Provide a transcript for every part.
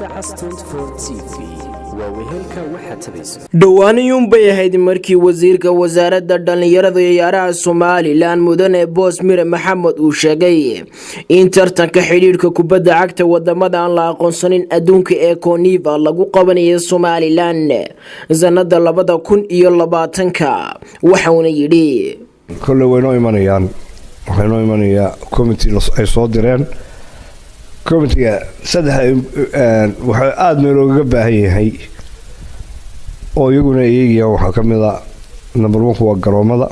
Badacas 24 TV ووهلك واحد تبيس dhowaan bay ahayd markii wasiirka wasaaradda dhalinyarada iyo ciyaaraha Soomaaliland mudane boos Mire Maxamed uu sheegay in tartanka xiriirka kubadda cagta wadamada aan la aqoonsanin adduunka ee Koniva lagu qabanayo Soomaaliland sanada 2020 waxa uu yiri كل وينو إيمانيان وينو إيمانيا كوميتي ay soo direen كوميتي saddex waxa aad meel uga baahan yahay oo iyaguna iyaga waxa kamid ah number 1 waa garoomada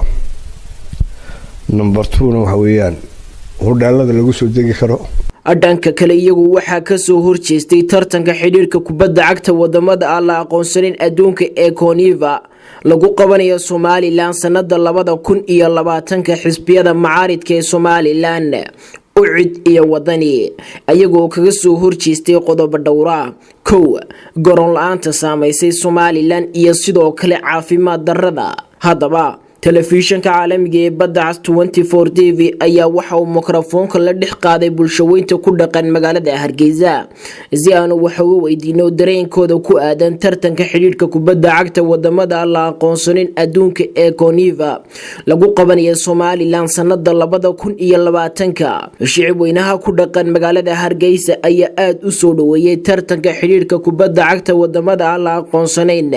number 2 waxa weeyaan hordaalada lagu soo degi karo dhanka kale iyagu waxa ka soo horjeestay tartanka xiriirka kubadda cagta wadamada aan la aqoonsanin adduunka ee Koniva lagu qabanayo Soomaaliland sanada 2020 xisbiyada macaaridka ee Soomaaliland ucid iyo wadani ayagoo kaga soo horjeestay qodobo dhowr ah garoon la'aanta saameysay Soomaaliland iyo sidoo kale caafimaad darrada hadaba telefishinka caalamiga ee Badacas 24 TV ayaa waxa uu mikrofoonka la dhex qaaday bulshaweynta ku dhaqan magaalada Hargeysa si aanu waxa uu weydiino dareenkooda ku aadan tartanka xiriirka kubadda cagta wadamada la aqoonsanin adduunka ee Koniva lagu qabanayo Soomaaliland sanada 2020 shicib weynaha ku dhaqan magaalada Hargeysa ayaa aad u soo dhaweeyay tartanka xiriirka kubadda cagta wadamada la aqoonsanin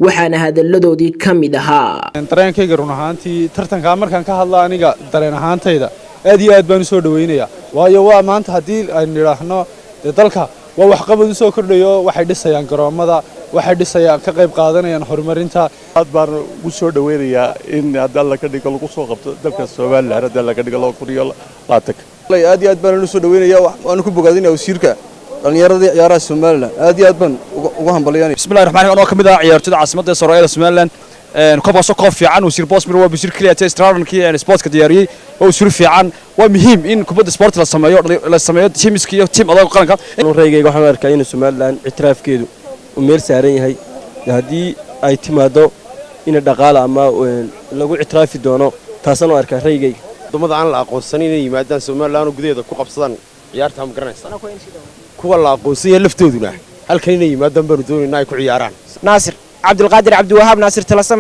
waxaana hadaladoodii kamid ahaa run ahaantii tartanka markaan ka hadla aniga dareen ahaantayda aad iyo aad baan soo dhaweynaya waayo waa maanta hadii aan yiraahno dalka waa wax qabad soo kordhayo waxay dhisayaan garoomada waxay dhisayaan ka qayb qaadanayaan horumarinta aad baan u soo dhaweynaya in hadda la ka dhigo lagu soo qabto dalka Soomaaliland hadda la ka dhigo loo kuriyo laatak aad iyo aad baan u soo dhaweynaya waan ku bogaadinaa wasiirka dhalinyarada ciyaaraha Soomaaliland aad iyo aad baan ugu hambalyaynaa bismillaahir rahmaanir rahiim oo kamid ah ciyaartoyda caasimada Soomaaliland Soomaaliland كوباسو كوفي عن وسير بوس من وبيصير كليات استرارن كي يعني سبورت كدياري وسير في عن ومهم إن كوباد سبورت للسمايات تيم سكيو تيم الله قلنا الرجال وحنا ركعين السومالان اعتراف كيدو ومير سعرين هاي هذه أي تيم هذا إن الدقالة أما لو اعتراف دونه تصنع أركان الرجال ضمن عن الأقوى السنين يمادن السومالان وجديد كوب صدان يارتهم قرنس كوا الأقوى لفتودنا هل كانوا يمادن بردون نايك عياران ناصر عبد القادر عبد الوهاب ناصر تلسم